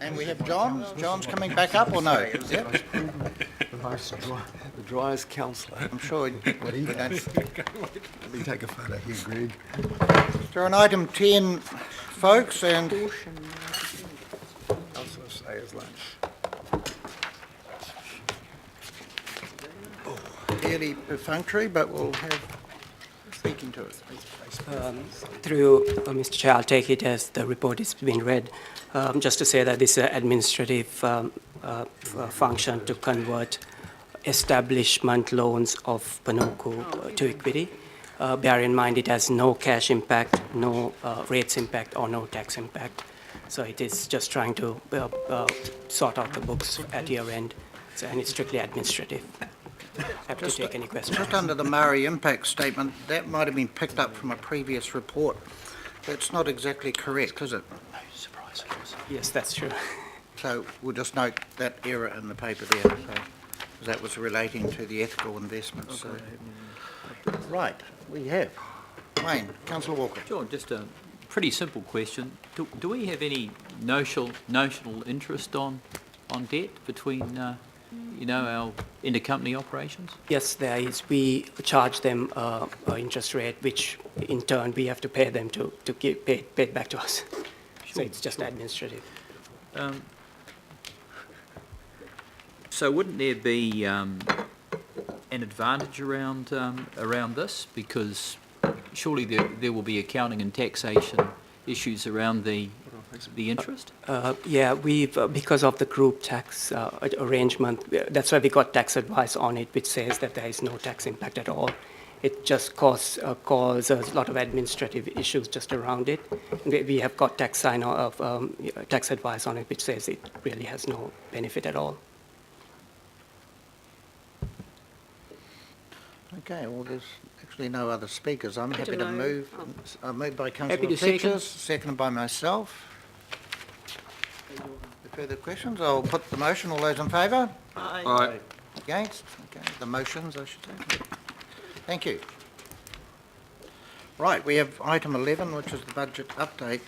And we have John. John's coming back up or no? Yep. The driest councillor. I'm sure we don't. Let me take a photo here, Greg. They're on item 10, folks, and Councillor Sayers' lunch. fairly perfunctory, but we'll have speaking to it. Through Mr. Chair, I'll take it as the report is being read. Just to say that this is an administrative function to convert establishment loans of Panuku to equity. Bear in mind it has no cash impact, no rates impact, or no tax impact. So it is just trying to sort out the books at year end, and it's strictly administrative. Happy to take any questions. Just under the Maori impact statement, that might have been picked up from a previous report. That's not exactly correct, is it? Yes, that's true. So we'll just note that error in the paper there. So, 'cause that was relating to the ethical investments. So. Right, we have. Wayne, Councillor Walker. John, just a pretty simple question. Do we have any notional interest on debt between our intercompany operations? Yes, there is. We charge them an interest rate, which in turn we have to pay them to get paid back to us. So it's just administrative. So wouldn't there be an advantage around this? Because surely there will be accounting and taxation issues around the interest? Yeah, we've because of the group tax arrangement, that's why we got tax advice on it, which says that there is no tax impact at all. It just causes a lot of administrative issues just around it. We have got tax advice on it, which says it really has no benefit at all. Okay, well, there's actually no other speakers. I'm happy to move. Moved by Councillor to Peters, seconded by myself. Further questions? I'll put the motion. All those in favour? Aye. Against? Okay, the motions, I should say. Thank you. Right, we have item 11, which is the budget update.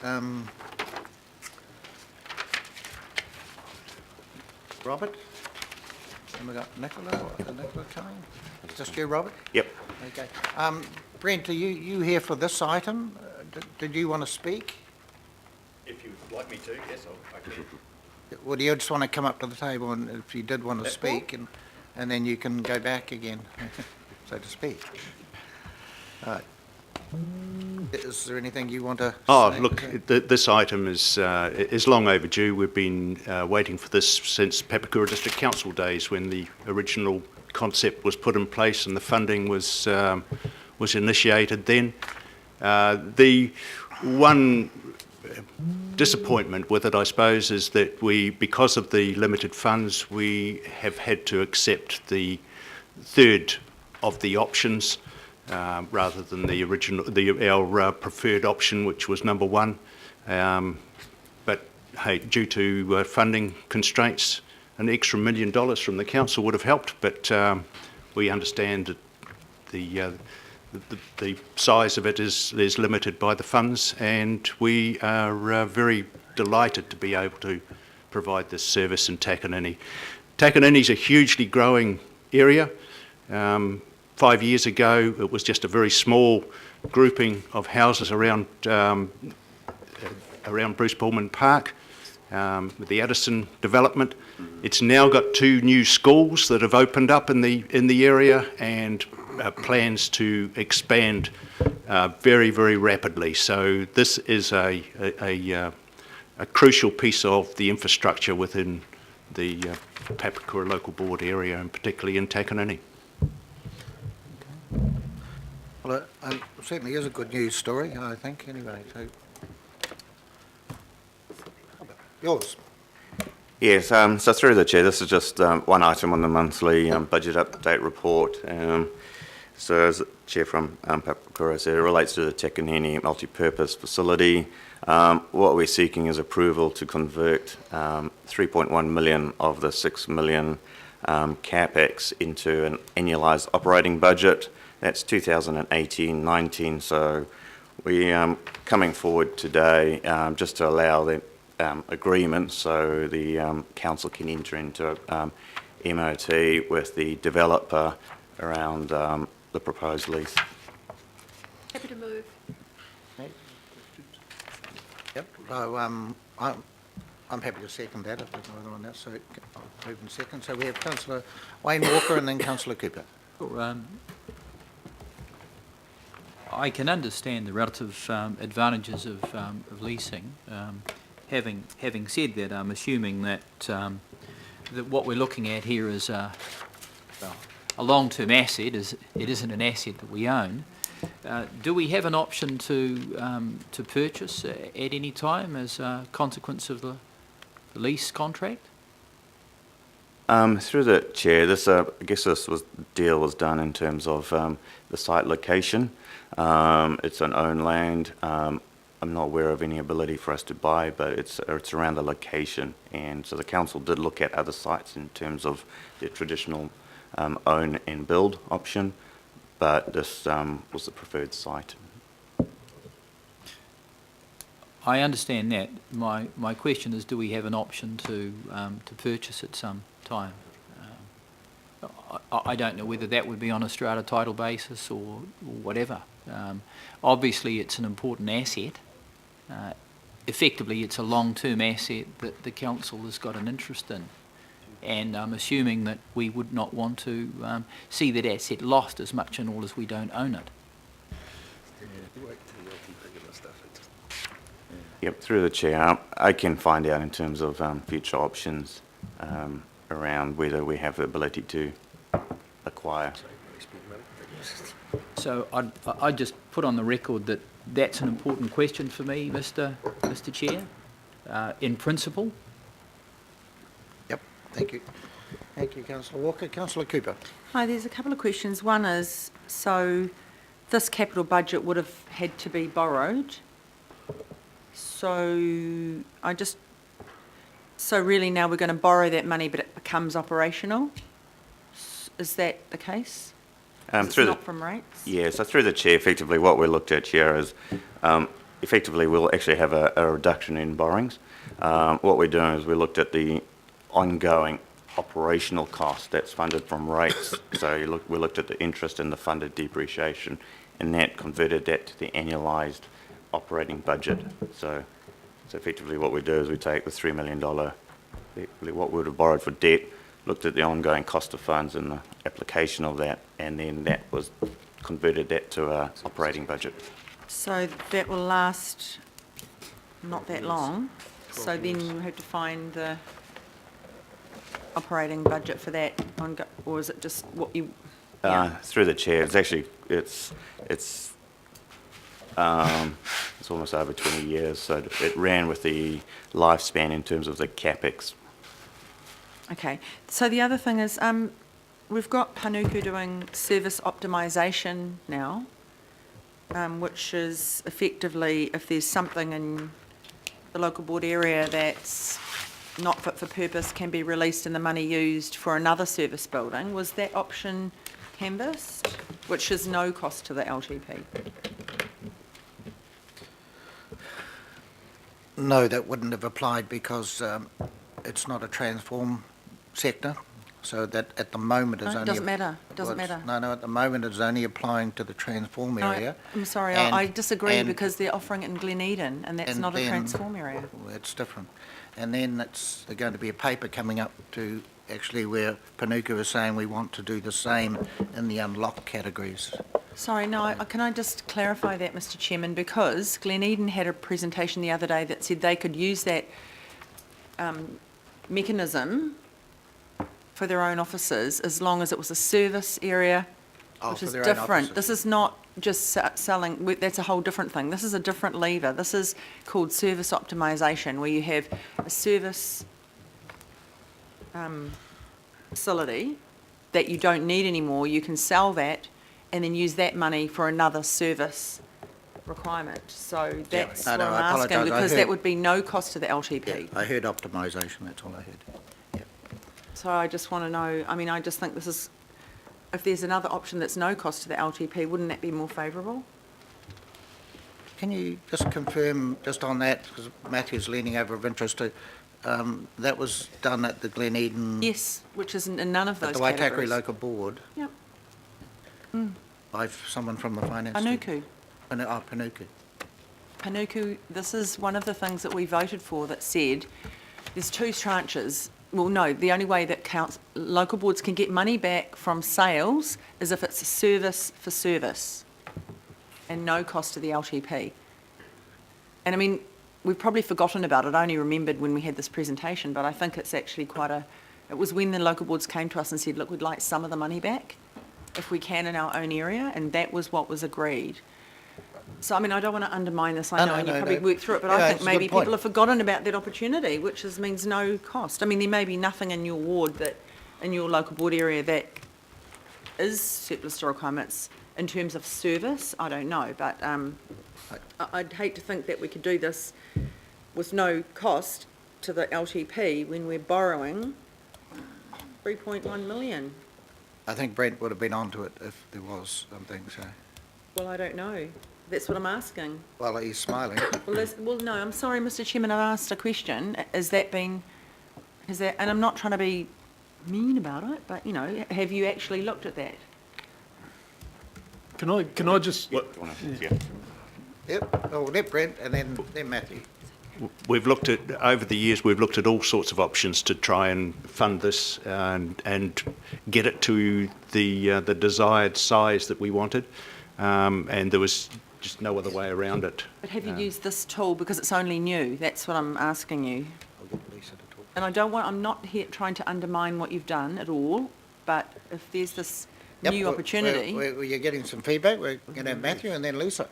Robert? And we got Nicola. Nicola coming? Just you, Robert? Yep. Okay. Brent, are you here for this item? Did you want to speak? If you'd like me to, yes, I can. Well, do you just want to come up to the table, and if you did want to speak, and then you can go back again, so to speak. All right. Is there anything you want to say? Look, this item is long overdue. We've been waiting for this since Papakura District Council days, when the original concept was put in place and the funding was initiated then. The one disappointment with it, I suppose, is that because of the limited funds, we have had to accept the third of the options rather than the original, our preferred option, which was number one. But hey, due to funding constraints, an extra $1 million from the council would have helped. But we understand that the size of it is limited by the funds, and we are very delighted to be able to provide this service in Takanini. Takanini is a hugely growing area. 5 years ago, it was just a very small grouping of houses around Bruce Pullman Park with the Addison development. It's now got 2 new schools that have opened up in the area, and plans to expand very, very rapidly. So this is a crucial piece of the infrastructure within the Papakura Local Board area, and particularly in Takanini. Well, it certainly is a good news story, I think, anyway. So, yours. Yes, so through the Chair, this is just one item on the monthly budget update report. So as the Chair from Papakura said, it relates to the Takanini multi-purpose facility. What we're seeking is approval to convert 3.1 million of the 6 million CapEx into an annualised operating budget. That's 2018-19, so We coming forward today just to allow the agreement so the council can enter into MOT with the developer around the proposed lease. Happy to move. Yep, so, I'm happy to second that if there's no other one else, so I'll move in second. So we have councillor Wayne Walker and then councillor Cooper. I can understand the relative advantages of leasing. Having said that, I'm assuming that that what we're looking at here is a long-term asset. It isn't an asset that we own. Do we have an option to purchase at any time as a consequence of the lease contract? Through the chair, this I guess deal was done in terms of the site location. It's an owned land. I'm not aware of any ability for us to buy, but it's around the location, and so the council did look at other sites in terms of the traditional own and build option, but this was the preferred site. I understand that. My question is, do we have an option to purchase at some time? I don't know whether that would be on a strata title basis or whatever. Obviously, it's an important asset. Effectively, it's a long-term asset that the council has got an interest in. And I'm assuming that we would not want to see that asset lost as much and all as we don't own it. Yep, through the chair, I can find out in terms of future options around whether we have the ability to acquire. So I'd just put on the record that that's an important question for me, Mr. Chair, in principle. Yep, thank you. Thank you, councillor Walker. Councillor Cooper. Hi, there's a couple of questions. One is, so this capital budget would have had to be borrowed. So really now we're going to borrow that money, but it becomes operational? Is that the case? It's not from rates? Yeah, so through the chair, effectively what we looked at here is effectively we'll actually have a reduction in borrowings. What we're doing is we looked at the ongoing operational cost that's funded from rates. So we looked at the interest and the funded depreciation, and that converted that to the annualised operating budget. So effectively what we do is we take the $3 million, what we would have borrowed for debt, looked at the ongoing cost of funds and the application of that, and then that was converted that to our operating budget. So that will last not that long. So then we'll have to find the operating budget for that, or is it just what you? Yeah. Through the chair, it's actually it's almost over 20 years, so it ran with the lifespan in terms of the capex. Okay, so the other thing is we've got Panuku doing service optimisation now, which is effectively if there's something in the local board area that's not fit for purpose can be released and the money used for another service building. Was that option canvassed, which is no cost to the LTP? No, that wouldn't have applied because it's not a transform sector, so that at the moment is No, it only... doesn't matter. It doesn't matter. No, at the moment it's only applying to the transform area. I'm sorry, And- I disagree and- because they're offering it in Glen Eden and that's and not a then- transform area. Well, it's different. And then there's going to be a paper coming up to actually where Panuku is saying we want to do the same in the unlocked categories. Sorry, no, can I just clarify that, Mr. Chairman, because Glen Eden had a presentation the other day that said they could use that mechanism for their own offices as long as it was a service area, which for is their own different. offices. This is not just selling, that's a whole different thing. This is a different lever. This is called service optimisation, where you have a service facility that you don't need anymore. You can sell that and then use that money for another service requirement. So that's No, what no, I'm I asking, apologise. I because that heard- would be no cost to the LTP. I heard optimisation, that's all I heard. So I just want to know, I mean, I just think this is, if there's another option that's no cost to the LTP, wouldn't that be more favourable? can you just confirm, just on that, because Matthew's leaning over of interest too, that was done at the Glen Eden, Yes, which isn't in none of those at the Waitakere categories. Local Board, Yep. by someone from the finance team? Panuku. Panuku. Panuku, this is one of the things that we voted for that said there's two tranches. Well, no, the only way that local boards can get money back from sales is if it's a service for service and no cost to the LTP. And I mean, we've probably forgotten about it. I only remembered when we had this presentation, but I think it's actually it was when the local boards came to us and said, look, we'd like some of the money back if we can in our own area, and that was what was agreed. So, I mean, I don't want to undermine this, I know, and you probably worked through it, but Yeah, I it's think a maybe good point. people have forgotten about that opportunity, which means no cost. I mean, there may be nothing in your ward in your local board area that is surplus to requirements in terms of service, I don't know, but I'd hate to think that we could do this with no cost to the LTP when we're borrowing 3.1 million. I think Brent would have been onto it if there was something, so. Well, I don't know. That's what I'm asking. Well, he's smiling. Well, no, I'm sorry, Mr. Chairman, I've asked a question. And I'm not trying to be mean about it, but, you know, have you actually looked at that? Can I just, Yep, well, let Brent and then Matthew. We've looked at, over the years, we've looked at all sorts of options to try and fund this and get it to the desired size that we wanted, and there was just no other way around it. But have you used this tool because it's only new? That's what I'm asking you. I'll get Lisa to talk. And I'm not here trying to undermine what you've done at all, but if there's this Yep, new opportunity. You're getting some feedback. We're going to have Matthew and then Lisa.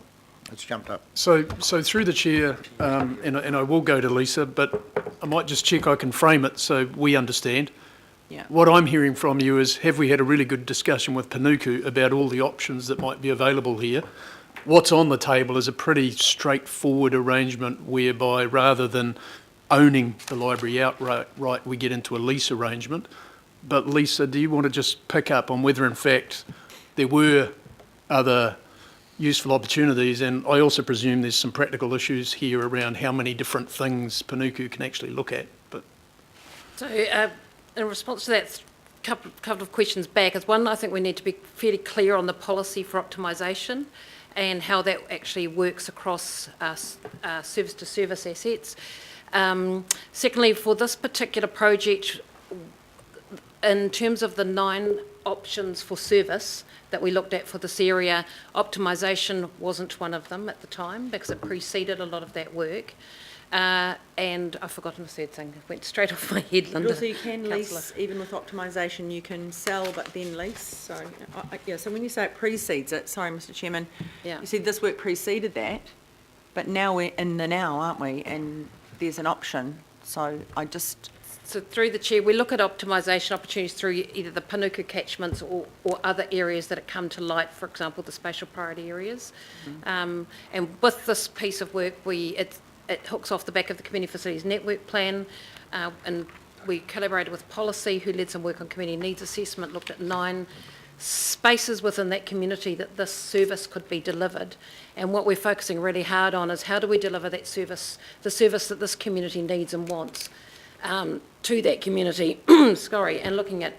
It's jumped up. so through the chair, and I will go to Lisa, but I might just check I can frame it so we understand. Yeah. What I'm hearing from you is, have we had a really good discussion with Panuku about all the options that might be available here? What's on the table is a pretty straightforward arrangement whereby rather than owning the library outright, we get into a lease arrangement. But Lisa, do you want to just pick up on whether in fact there were other useful opportunities? And I also presume there's some practical issues here around how many different things Panuku can actually look at. But So in response to that, couple of questions back is one, I think we need to be fairly clear on the policy for optimisation and how that actually works across service-to-service assets. Secondly, for this particular project, in terms of the 9 options for service that we looked at for this area, optimisation wasn't one of them at the time because it preceded a lot of that work. And I've forgotten the third thing. It went straight off my head, But Linda. also you can lease, Councillor. even with optimisation, you can sell but then lease. So, so when you say it precedes it, sorry, Mr. Chairman, Yeah. you said this work preceded that, but now we're in the now, aren't we? And there's an option. So So through the chair, we look at optimisation opportunities through either the Panuku catchments or other areas that have come to light, for example, the spatial priority areas. And with this piece of work, it hooks off the back of the Community Facilities Network Plan, and we collaborated with Policy, who led some work on community needs assessment, looked at 9 spaces within that community that this service could be delivered. And what we're focusing really hard on is how do we deliver that service, the service that this community needs and wants, to that community, and looking at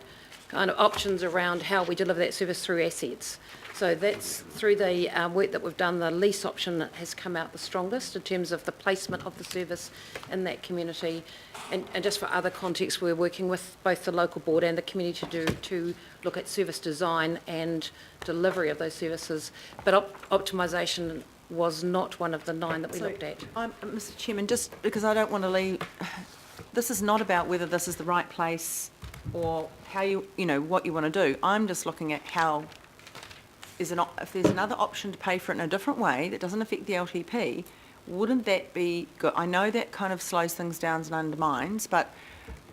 kind of options around how we deliver that service through assets. So that's through the work that we've done, the lease option has come out the strongest in terms of the placement of the service in that community. And just for other contexts, we're working with both the local board and the community to look at service design and delivery of those services. But optimisation was not one of the 9 that we looked at. Mr. Chairman, just because I don't want to leave, this is not about whether this is the right place or how what you want to do. I'm just looking at how if there's another option to pay for it in a different way that doesn't affect the LTP, wouldn't that be good? I know that kind of slows things down and undermines, but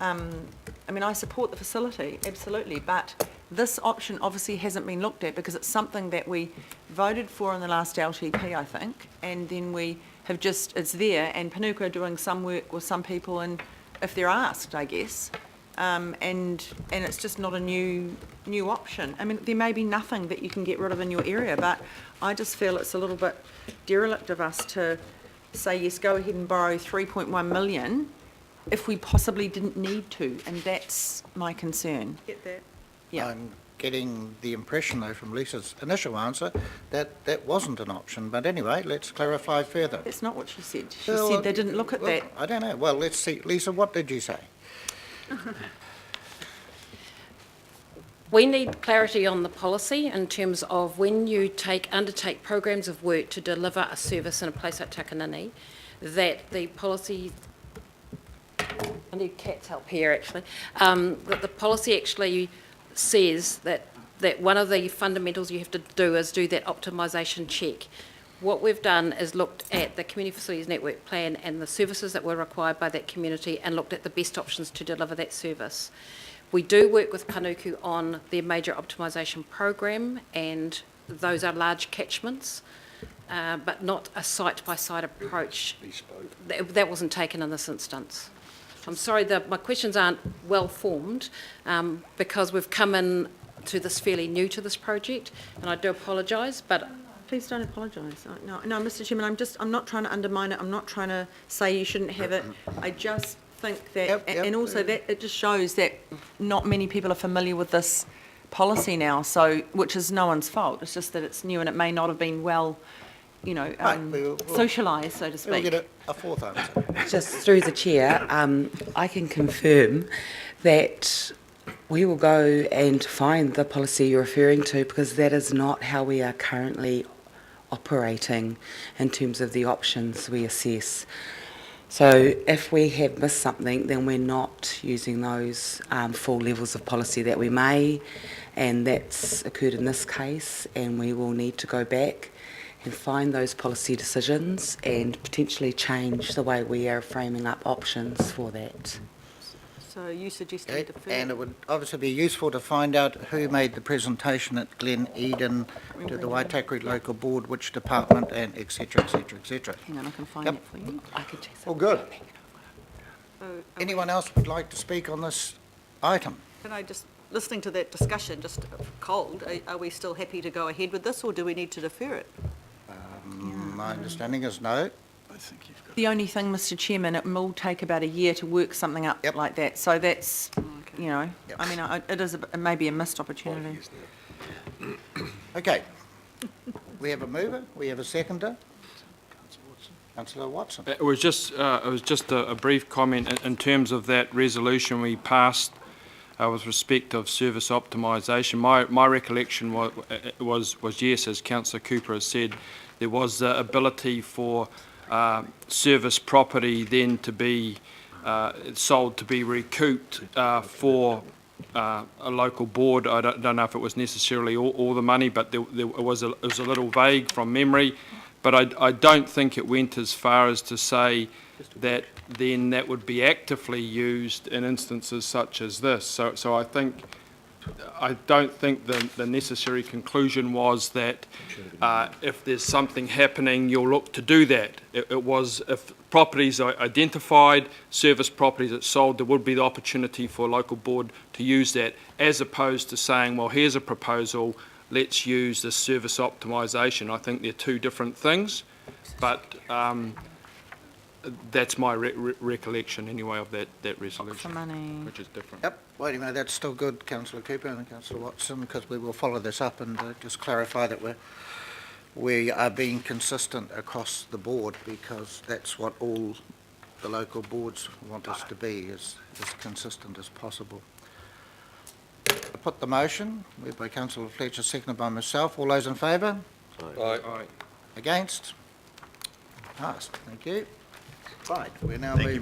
I support the facility, absolutely, but this option obviously hasn't been looked at because it's something that we voted for in the last LTP, I think, and then we have it's there, and Panuku are doing some work with some people, and if they're asked, I guess, and it's just not a new option. I mean, there may be nothing that you can get rid of in your area, but I just feel it's a little bit derelict of us to say, yes, go ahead and borrow 3.1 million if we possibly didn't need to, and that's my concern. Get that? Yeah. I'm getting the impression, though, from Lisa's initial answer, that that wasn't an option. But anyway, let's clarify further. That's not what she said. She Well, said they didn't look at well, that. I don't know. Well, let's see. Lisa, what did you say? We need clarity on the policy in terms of when you undertake programs of work to deliver a service in a place like Takanini, that the policy, I need Kat's help here actually, that the policy actually says that one of the fundamentals you have to do is do that optimisation check. What we've done is looked at the Community Facilities Network Plan and the services that were required by that community and looked at the best options to deliver that service. We do work with Panuku on their major optimisation program, and those are large catchments, but not a site-by-site approach. That wasn't taken in this instance. I'm sorry, my questions aren't well formed because we've come in to this fairly new to this project, and I do apologise, but Please don't apologise. No, Mr. Chairman, I'm not trying to undermine it. I'm not trying to say you shouldn't have it. I just think that, Yep, and also that it just shows that not many people are familiar with this policy now, so, which is no one's fault. It's just that it's new and it may not have been well, Right, we'll socialised, so to we'll speak. get a fourth answer. Just through the chair, I can confirm that we will go and find the policy you're referring to, because that is not how we are currently operating in terms of the options we assess. So if we have missed something, then we're not using those full levels of policy that we may, and that's occurred in this case, and we will need to go back and find those policy decisions and potentially change the way we are framing up options for that. So you suggested Okay, defer. and it would obviously be useful to find out who made the presentation at Glen Eden to the Waitakere Local Board, which department, and et cetera, et cetera, et cetera. Hang on, I can find Yep. that for you. I could chase All good. So, Anyone else would like to speak on this item? Can I just, listening to that discussion, just cold, are we still happy to go ahead with this, or do we need to defer it? My understanding is no. The only thing, Mr. Chairman, it will take about a year to work something up Yep. like that. So that's, Yep. I mean, it may be a missed opportunity. Okay. We have a mover, we have a seconder. Councillor Watson. It was just a brief comment in terms of that resolution we passed with respect of service optimisation. My recollection was yes, as Councillor Cooper has said, there was the ability for service property then to be sold to be recouped for a local board. I don't know if it was necessarily all the money, but it was a little vague from memory. But I don't think it went as far as to say that then that would be actively used in instances such as this. So I don't think the necessary conclusion was that if there's something happening, you'll look to do that. It was if properties are identified, service properties that's sold, there would be the opportunity for a local board to use that, as opposed to saying, well, here's a proposal, let's use this service optimisation. I think they're two different things, but that's my recollection anyway of that resolution, For money. which is different. Yep, well, anyway, that's still good, Councillor Cooper and Councillor Watson, because we will follow this up and just clarify that we are being consistent across the board, because that's what all the local boards want us to be, as consistent as possible. I put the motion, moved by Councillor Fletcher, seconded by myself. All those in favour? Aye. Against? Passed. Thank you. Right, we're now moving